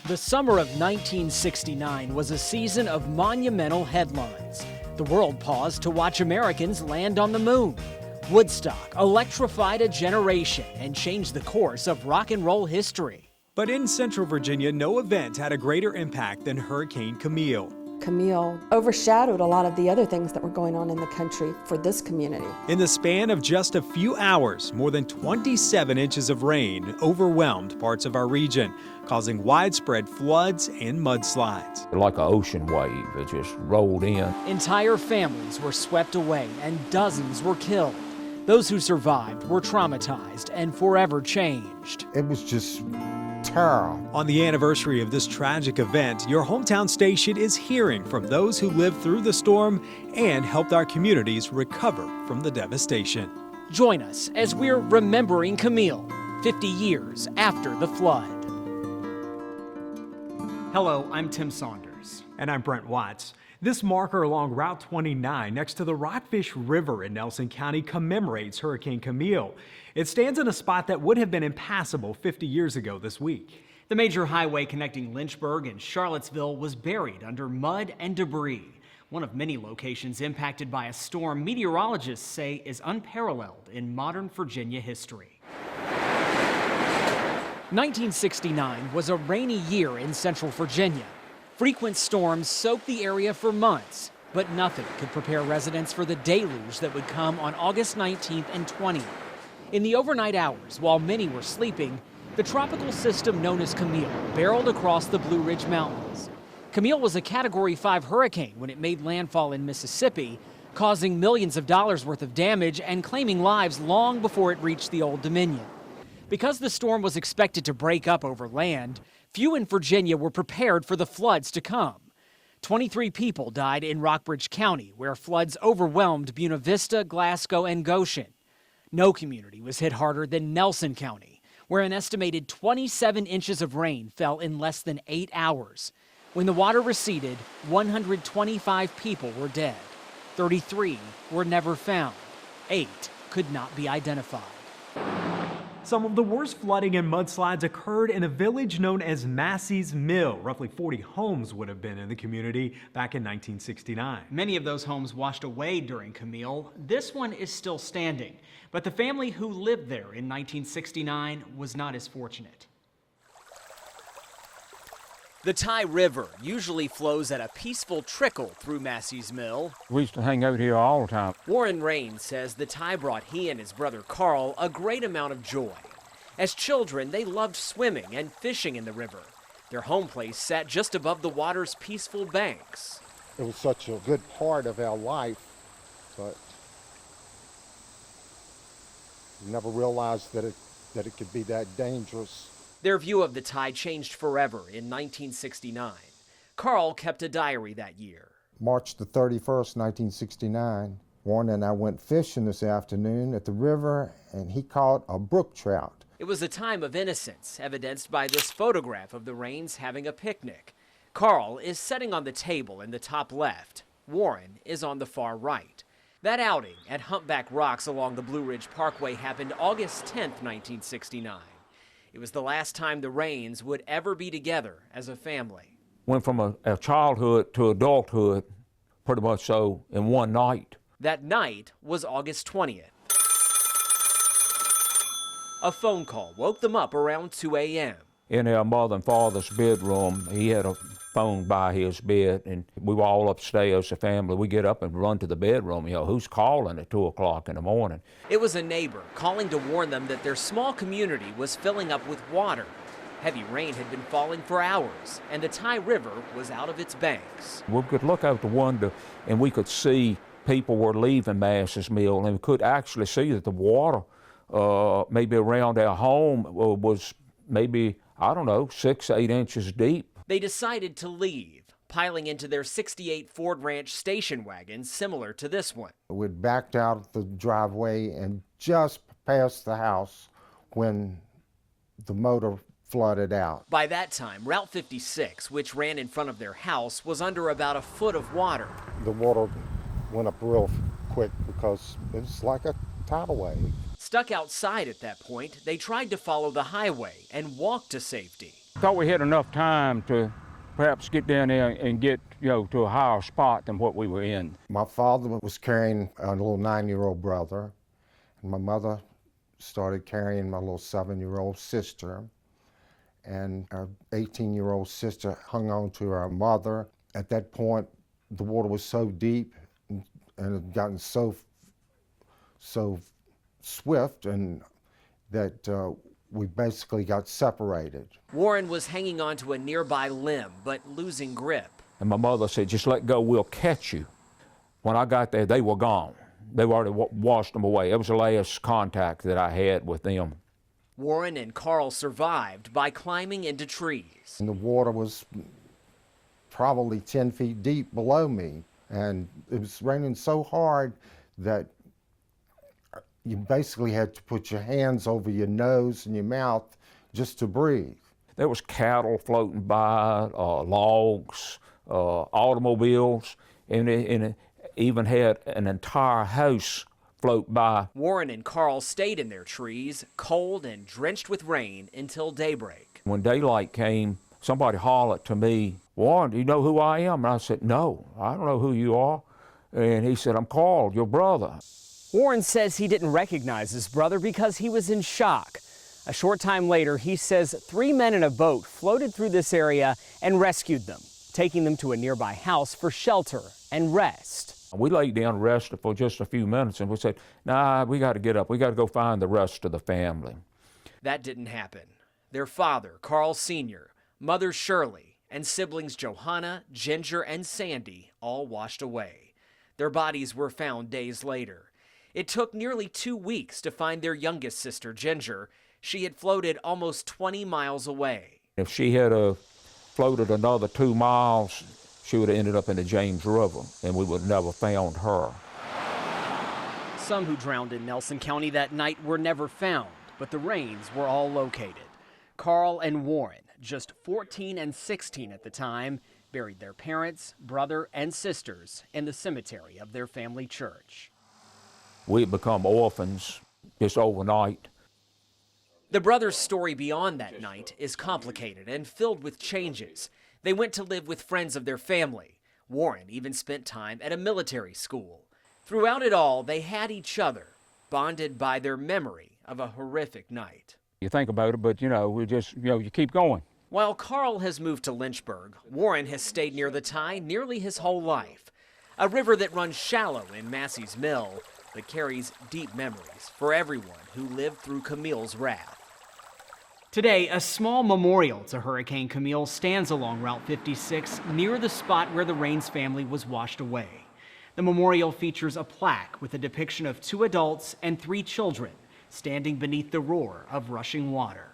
The summer of 1969 was a season of monumental headlines. The world paused to watch Americans land on the moon. Woodstock electrified a generation and changed the course of rock and roll history. But in Central Virginia, no event had a greater impact than Hurricane Camille. Camille overshadowed a lot of the other things that were going on in the country for this community. In the span of just a few hours, more than 27 inches of rain overwhelmed parts of our region, causing widespread floods and mudslides. Like an ocean wave, it just rolled in. Entire families were swept away and dozens were killed. Those who survived were traumatized and forever changed. It was just terror. On the anniversary of this tragic event, your hometown station is hearing from those who lived through the storm and helped our communities recover from the devastation. Join us as we're remembering Camille, 50 years after the flood. Hello, I'm Tim Saunders. And I'm Brent Watts. This marker along Route 29 next to the Rockfish River in Nelson County commemorates Hurricane Camille. It stands in a spot that would have been impassable 50 years ago this week. The major highway connecting Lynchburg and Charlottesville was buried under mud and debris. One of many locations impacted by a storm meteorologists say is unparalleled in modern Virginia history. 1969 was a rainy year in Central Virginia. Frequent storms soaked the area for months, but nothing could prepare residents for the deluge that would come on August 19th and 20th. In the overnight hours, while many were sleeping, the tropical system known as Camille barreled across the Blue Ridge Mountains. Camille was a Category 5 hurricane when it made landfall in Mississippi, causing millions of dollars worth of damage and claiming lives long before it reached the Old Dominion. Because the storm was expected to break up over land, few in Virginia were prepared for the floods to come. 23 people died in Rockbridge County, where floods overwhelmed Buena Vista, Glasgow, and Goshen. No community was hit harder than Nelson County, where an estimated 27 inches of rain fell in less than 8 hours. When the water receded, 125 people were dead. 33 were never found. 8 could not be identified. Some of the worst flooding and mudslides occurred in a village known as Massey's Mill. Roughly 40 homes would have been in the community back in 1969. Many of those homes washed away during Camille. This one is still standing, but the family who lived there in 1969 was not as fortunate. The Tye River usually flows at a peaceful trickle through Massey's Mill. We used to hang out here all the time. Warren Rain says the Tye brought he and his brother Carl a great amount of joy. As children, they loved swimming and fishing in the river. Their home place sat just above the water's peaceful banks. It was such a good part of our life, but we never realized that it could be that dangerous. Their view of the Tye changed forever in 1969. Carl kept a diary that year. March the 31st, 1969, Warren and I went fishing this afternoon at the river, and he caught a brook trout. It was a time of innocence, evidenced by this photograph of the Rains having a picnic. Carl is sitting on the table in the top left. Warren is on the far right. That outing at Humpback Rocks along the Blue Ridge Parkway happened August 10th, 1969. It was the last time the Rains would ever be together as a family. Went from a childhood to adulthood, pretty much so, in one night. That night was August 20th. A phone call woke them up around 2 a.m. In our mother and father's bedroom, he had a phone by his bed, and we were all upstairs, the family. We get up and run to the bedroom. Who's calling at 2 o'clock in the morning? It was a neighbor calling to warn them that their small community was filling up with water. Heavy rain had been falling for hours, and the Tye River was out of its banks. We could look out the window, and we could see people were leaving Massey's Mill, and we could actually see that the water maybe around our home was maybe, 6 to 8 inches deep. They decided to leave, piling into their 68 Ford Ranch station wagon similar to this one. We'd backed out of the driveway and just passed the house when the motor flooded out. By that time, Route 56, which ran in front of their house, was under about a foot of water. The water went up real quick because it was like a tidal wave. Stuck outside at that point, they tried to follow the highway and walk to safety. Thought we had enough time to perhaps get down there and get, to a higher spot than what we were in. My father was carrying a little 9-year-old brother, and my mother started carrying my little 7-year-old sister, and our 18-year-old sister hung on to our mother. At that point, the water was so deep and it had gotten so swift, and that we basically got separated. Warren was hanging onto a nearby limb, but losing grip. And my mother said, just let go, we'll catch you. When I got there, they were gone. They already washed them away. It was the last contact that I had with them. Warren and Carl survived by climbing into trees. And the water was probably 10 feet deep below me, and it was raining so hard that you basically had to put your hands over your nose and your mouth just to breathe. There was cattle floating by, logs, automobiles, and it even had an entire house float by. Warren and Carl stayed in their trees, cold and drenched with rain, until daybreak. When daylight came, somebody hollered to me, "Warren, do you know who I am?" And I said, "No, I don't know who you are." And he said, "I'm Carl, your brother." Warren says he didn't recognize his brother because he was in shock. A short time later, he says 3 men in a boat floated through this area and rescued them, taking them to a nearby house for shelter and rest. We laid down and rested for just a few minutes, and we said, "Nah, we got to get up. We got to go find the rest of the family." That didn't happen. Their father, Carl Sr., mother Shirley, and siblings Johanna, Ginger, and Sandy all washed away. Their bodies were found days later. It took nearly 2 weeks to find their youngest sister, Ginger. She had floated almost 20 miles away. If she had floated another 2 miles, she would have ended up in the James River, and we would have never found her. Some who drowned in Nelson County that night were never found, but the Rains were all located. Carl and Warren, just 14 and 16 at the time, buried their parents, brother, and sisters in the cemetery of their family church. We had become orphans just overnight. The brothers' story beyond that night is complicated and filled with changes. They went to live with friends of their family. Warren even spent time at a military school. Throughout it all, they had each other, bonded by their memory of a horrific night. You think about it, but you keep going. While Carl has moved to Lynchburg, Warren has stayed near the Ty nearly his whole life. A river that runs shallow in Massey's Mill, but carries deep memories for everyone who lived through Camille's wrath. Today, a small memorial to Hurricane Camille stands along Route 56 near the spot where the Rains family was washed away. The memorial features a plaque with a depiction of 2 adults and 3 children standing beneath the roar of rushing water.